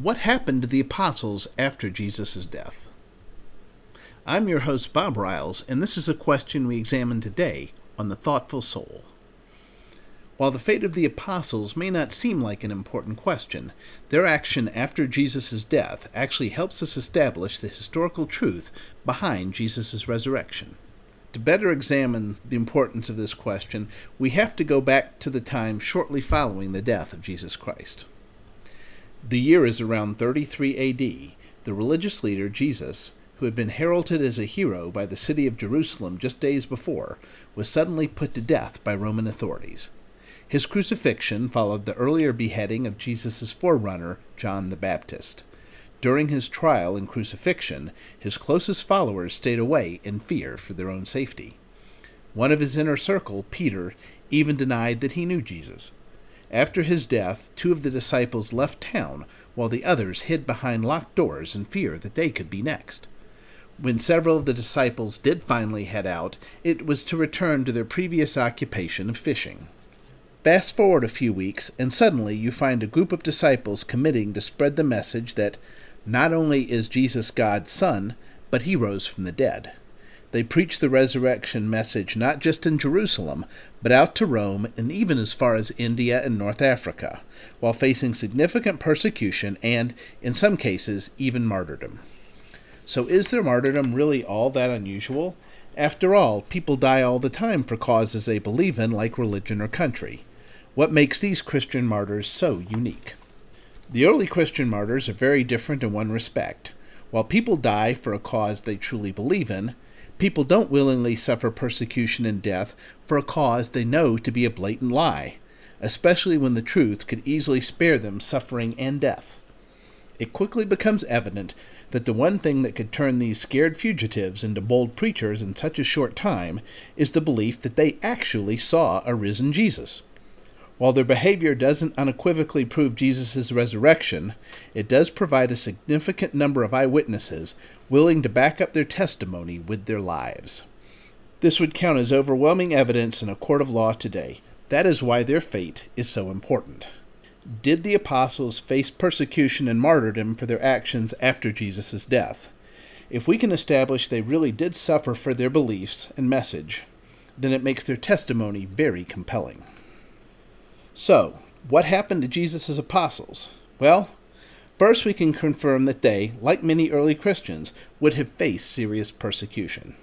What happened to the apostles after Jesus' death? I'm your host, Bob Riles, and this is a question we examine today on The Thoughtful Soul. While the fate of the apostles may not seem like an important question, their action after Jesus' death actually helps us establish the historical truth behind Jesus' resurrection. To better examine the importance of this question, we have to go back to the time shortly following the death of Jesus Christ. The year is around 33 A.D. The religious leader, Jesus, who had been heralded as a hero by the city of Jerusalem just days before, was suddenly put to death by Roman authorities. His crucifixion followed the earlier beheading of Jesus' forerunner, John the Baptist. During his trial and crucifixion, his closest followers stayed away in fear for their own safety. One of his inner circle, Peter, even denied that he knew Jesus. After his death, 2 of the disciples left town, while the others hid behind locked doors in fear that they could be next. When several of the disciples did finally head out, it was to return to their previous occupation of fishing. Fast forward a few weeks, and suddenly you find a group of disciples committing to spread the message that not only is Jesus God's Son, but he rose from the dead. They preach the resurrection message not just in Jerusalem, but out to Rome and even as far as India and North Africa, while facing significant persecution and, in some cases, even martyrdom. So is their martyrdom really all that unusual? After all, people die all the time for causes they believe in, like religion or country. What makes these Christian martyrs so unique? The early Christian martyrs are very different in one respect. While people die for a cause they truly believe in, people don't willingly suffer persecution and death for a cause they know to be a blatant lie, especially when the truth could easily spare them suffering and death. It quickly becomes evident that the one thing that could turn these scared fugitives into bold preachers in such a short time is the belief that they actually saw a risen Jesus. While their behavior doesn't unequivocally prove Jesus' resurrection, it does provide a significant number of eyewitnesses willing to back up their testimony with their lives. This would count as overwhelming evidence in a court of law today. That is why their fate is so important. Did the apostles face persecution and martyrdom for their actions after Jesus' death? If we can establish they really did suffer for their beliefs and message, then it makes their testimony very compelling. So, what happened to Jesus' apostles? Well, first we can confirm that they, like many early Christians, would have faced serious persecution.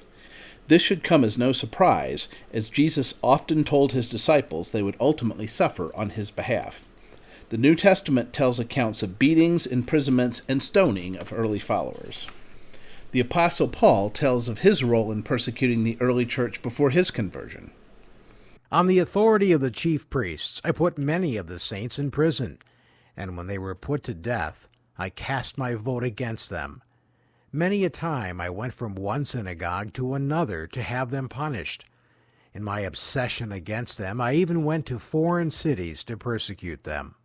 This should come as no surprise, as Jesus often told his disciples they would ultimately suffer on his behalf. The New Testament tells accounts of beatings, imprisonments, and stoning of early followers. The Apostle Paul tells of his role in persecuting the early church before his conversion. On the authority of the chief priests, I put many of the saints in prison, and when they were put to death, I cast my vote against them. Many a time I went from one synagogue to another to have them punished. In my obsession against them, I even went to foreign cities to persecute them.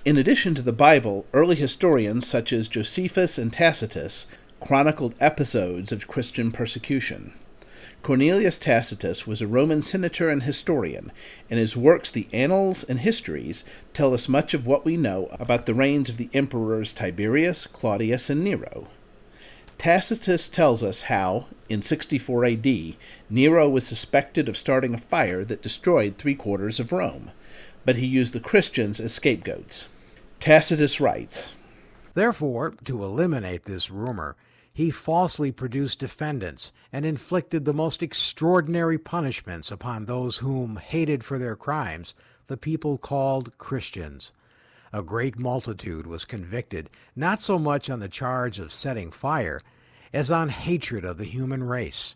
In addition to the Bible, early historians such as Josephus and Tacitus chronicled episodes of Christian persecution. Cornelius Tacitus was a Roman senator and historian, and his works, the Annals and Histories, tell us much of what we know about the reigns of the emperors Tiberius, Claudius, and Nero. Tacitus tells us how, in 64 A.D., Nero was suspected of starting a fire that destroyed 3/4 of Rome, but he used the Christians as scapegoats. Tacitus writes, Therefore, to eliminate this rumor, he falsely produced defendants and inflicted the most extraordinary punishments upon those whom, hated for their crimes, the people called Christians. A great multitude was convicted, not so much on the charge of setting fire, as on hatred of the human race.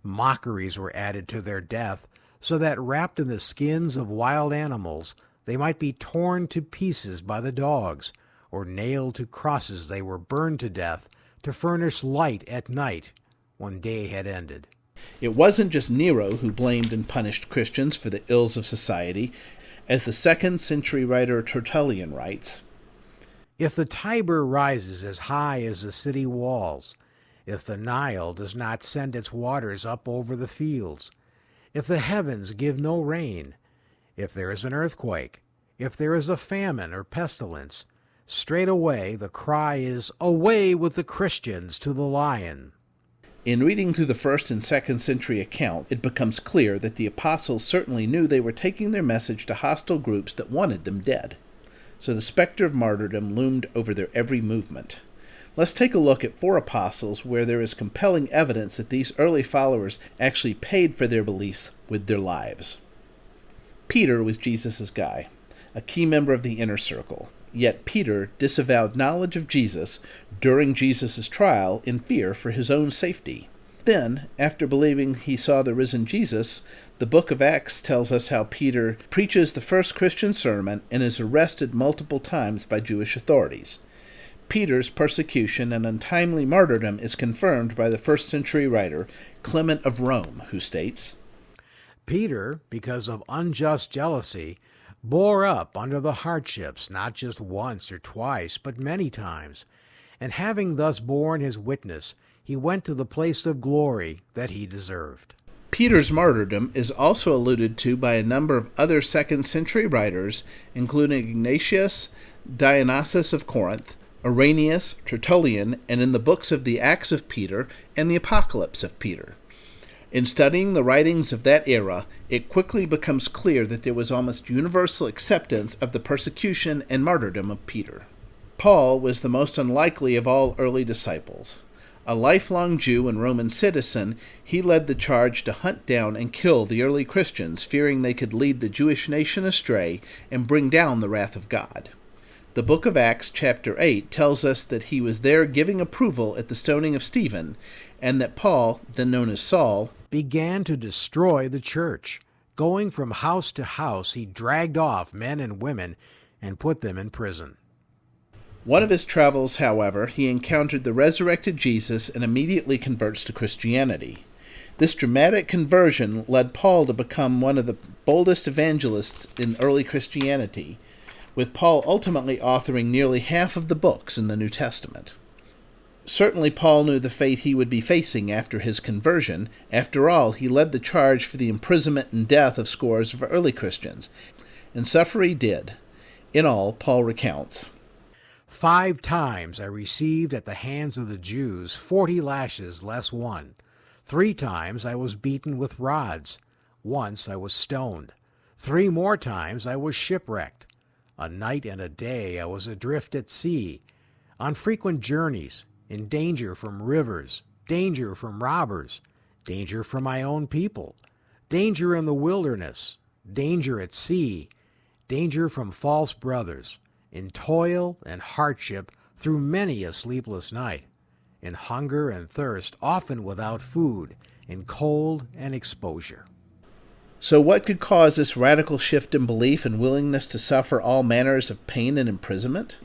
Mockeries were added to their death, so that wrapped in the skins of wild animals, they might be torn to pieces by the dogs, or nailed to crosses they were burned to death, to furnish light at night when day had ended. It wasn't just Nero who blamed and punished Christians for the ills of society. As the 2nd century writer Tertullian writes, If the Tiber rises as high as the city walls, if the Nile does not send its waters up over the fields, if the heavens give no rain, if there is an earthquake, if there is a famine or pestilence, Straightaway the cry is, "Away with the Christians to the lion!" In reading through the 1st and 2nd century accounts, it becomes clear that the apostles certainly knew they were taking their message to hostile groups that wanted them dead. So the specter of martyrdom loomed over their every movement. Let's take a look at 4 apostles where there is compelling evidence that these early followers actually paid for their beliefs with their lives. Peter was Jesus' guy, a key member of the inner circle. Yet Peter disavowed knowledge of Jesus during Jesus' trial in fear for his own safety. Then, after believing he saw the risen Jesus, the book of Acts tells us how Peter preaches the first Christian sermon and is arrested multiple times by Jewish authorities. Peter's persecution and untimely martyrdom is confirmed by the 1st century writer Clement of Rome, who states, Peter, because of unjust jealousy, bore up under the hardships not just once or twice, but many times, and having thus borne his witness, he went to the place of glory that he deserved. Peter's martyrdom is also alluded to by a number of other 2nd century writers, including Ignatius, Dionysius of Corinth, Irenaeus, Tertullian, and in the books of the Acts of Peter and the Apocalypse of Peter. In studying the writings of that era, it quickly becomes clear that there was almost universal acceptance of the persecution and martyrdom of Peter. Paul was the most unlikely of all early disciples. A lifelong Jew and Roman citizen, he led the charge to hunt down and kill the early Christians, fearing they could lead the Jewish nation astray and bring down the wrath of God. The book of Acts, chapter 8, tells us that he was there giving approval at the stoning of Stephen, and that Paul, then known as Saul, began to destroy the church. Going from house to house, he dragged off men and women and put them in prison. One of his travels, however, he encountered the resurrected Jesus and immediately converts to Christianity. This dramatic conversion led Paul to become one of the boldest evangelists in early Christianity, with Paul ultimately authoring nearly half of the books in the New Testament. Certainly Paul knew the fate he would be facing after his conversion. After all, he led the charge for the imprisonment and death of scores of early Christians, and suffer he did. In all, Paul recounts, 5 times I received at the hands of the Jews 40 lashes less one. 3 times I was beaten with rods. Once I was stoned. 3 more times I was shipwrecked. A night and a day I was adrift at sea, on frequent journeys, in danger from rivers, danger from robbers, danger from my own people, danger in the wilderness, danger at sea, danger from false brothers, in toil and hardship through many a sleepless night, in hunger and thirst, often without food, in cold and exposure. So what could cause this radical shift in belief and willingness to suffer all manners of pain and imprisonment?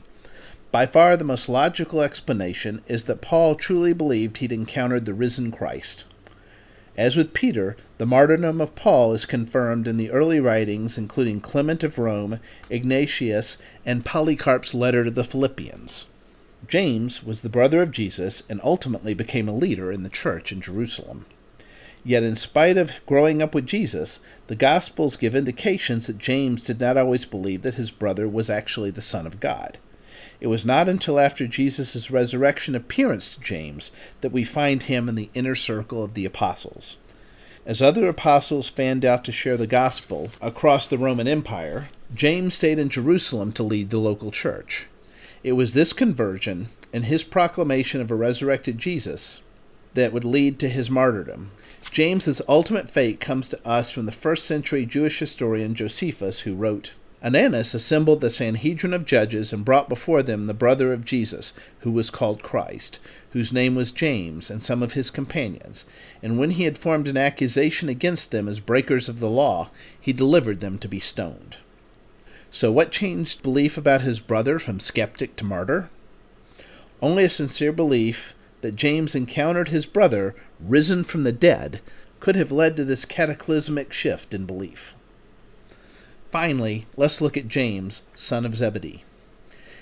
By far the most logical explanation is that Paul truly believed he'd encountered the risen Christ. As with Peter, the martyrdom of Paul is confirmed in the early writings, including Clement of Rome, Ignatius, and Polycarp's letter to the Philippians. James was the brother of Jesus and ultimately became a leader in the church in Jerusalem. Yet in spite of growing up with Jesus, the Gospels give indications that James did not always believe that his brother was actually the Son of God. It was not until after Jesus' resurrection appearance to James that we find him in the inner circle of the apostles. As other apostles fanned out to share the gospel across the Roman Empire, James stayed in Jerusalem to lead the local church. It was this conversion and his proclamation of a resurrected Jesus that would lead to his martyrdom. James's ultimate fate comes to us from the 1st century Jewish historian Josephus, who wrote, Ananus assembled the Sanhedrin of judges and brought before them the brother of Jesus, who was called Christ, whose name was James, and some of his companions. And when he had formed an accusation against them as breakers of the law, he delivered them to be stoned. So what changed belief about his brother from skeptic to martyr? Only a sincere belief that James encountered his brother, risen from the dead, could have led to this cataclysmic shift in belief. Finally, let's look at James, son of Zebedee.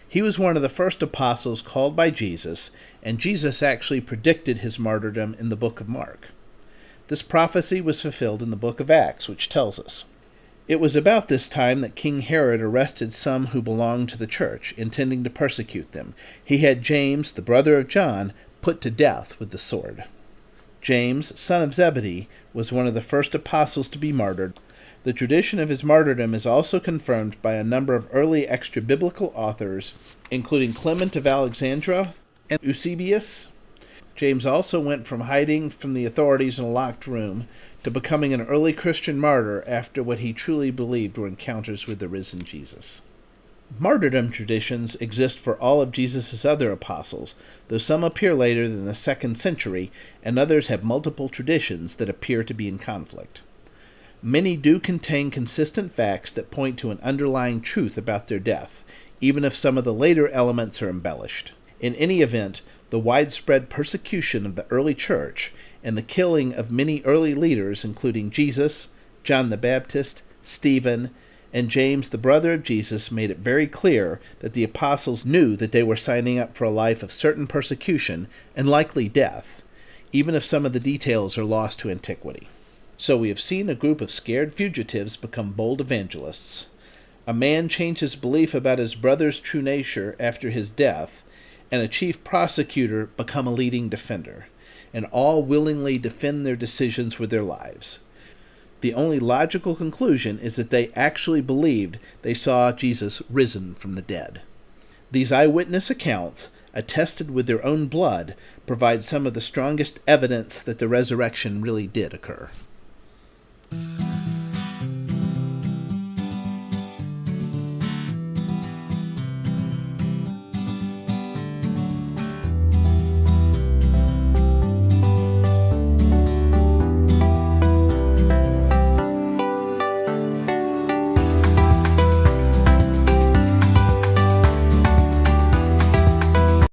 He was one of the first apostles called by Jesus, and Jesus actually predicted his martyrdom in the book of Mark. This prophecy was fulfilled in the book of Acts, which tells us, It was about this time that King Herod arrested some who belonged to the church, intending to persecute them. He had James, the brother of John, put to death with the sword. James, son of Zebedee, was one of the first apostles to be martyred. The tradition of his martyrdom is also confirmed by a number of early extra-biblical authors, including Clement of Alexandria and Eusebius. James also went from hiding from the authorities in a locked room to becoming an early Christian martyr after what he truly believed were encounters with the risen Jesus. Martyrdom traditions exist for all of Jesus' other apostles, though some appear later than the 2nd century, and others have multiple traditions that appear to be in conflict. Many do contain consistent facts that point to an underlying truth about their death, even if some of the later elements are embellished. In any event, the widespread persecution of the early church and the killing of many early leaders, including Jesus, John the Baptist, Stephen, and James, the brother of Jesus, made it very clear that the apostles knew that they were signing up for a life of certain persecution and likely death, even if some of the details are lost to antiquity. So we have seen a group of scared fugitives become bold evangelists. A man changed his belief about his brother's true nature after his death, and a chief prosecutor become a leading defender, and all willingly defend their decisions with their lives. The only logical conclusion is that they actually believed they saw Jesus risen from the dead. These eyewitness accounts, attested with their own blood, provide some of the strongest evidence that the resurrection really did occur.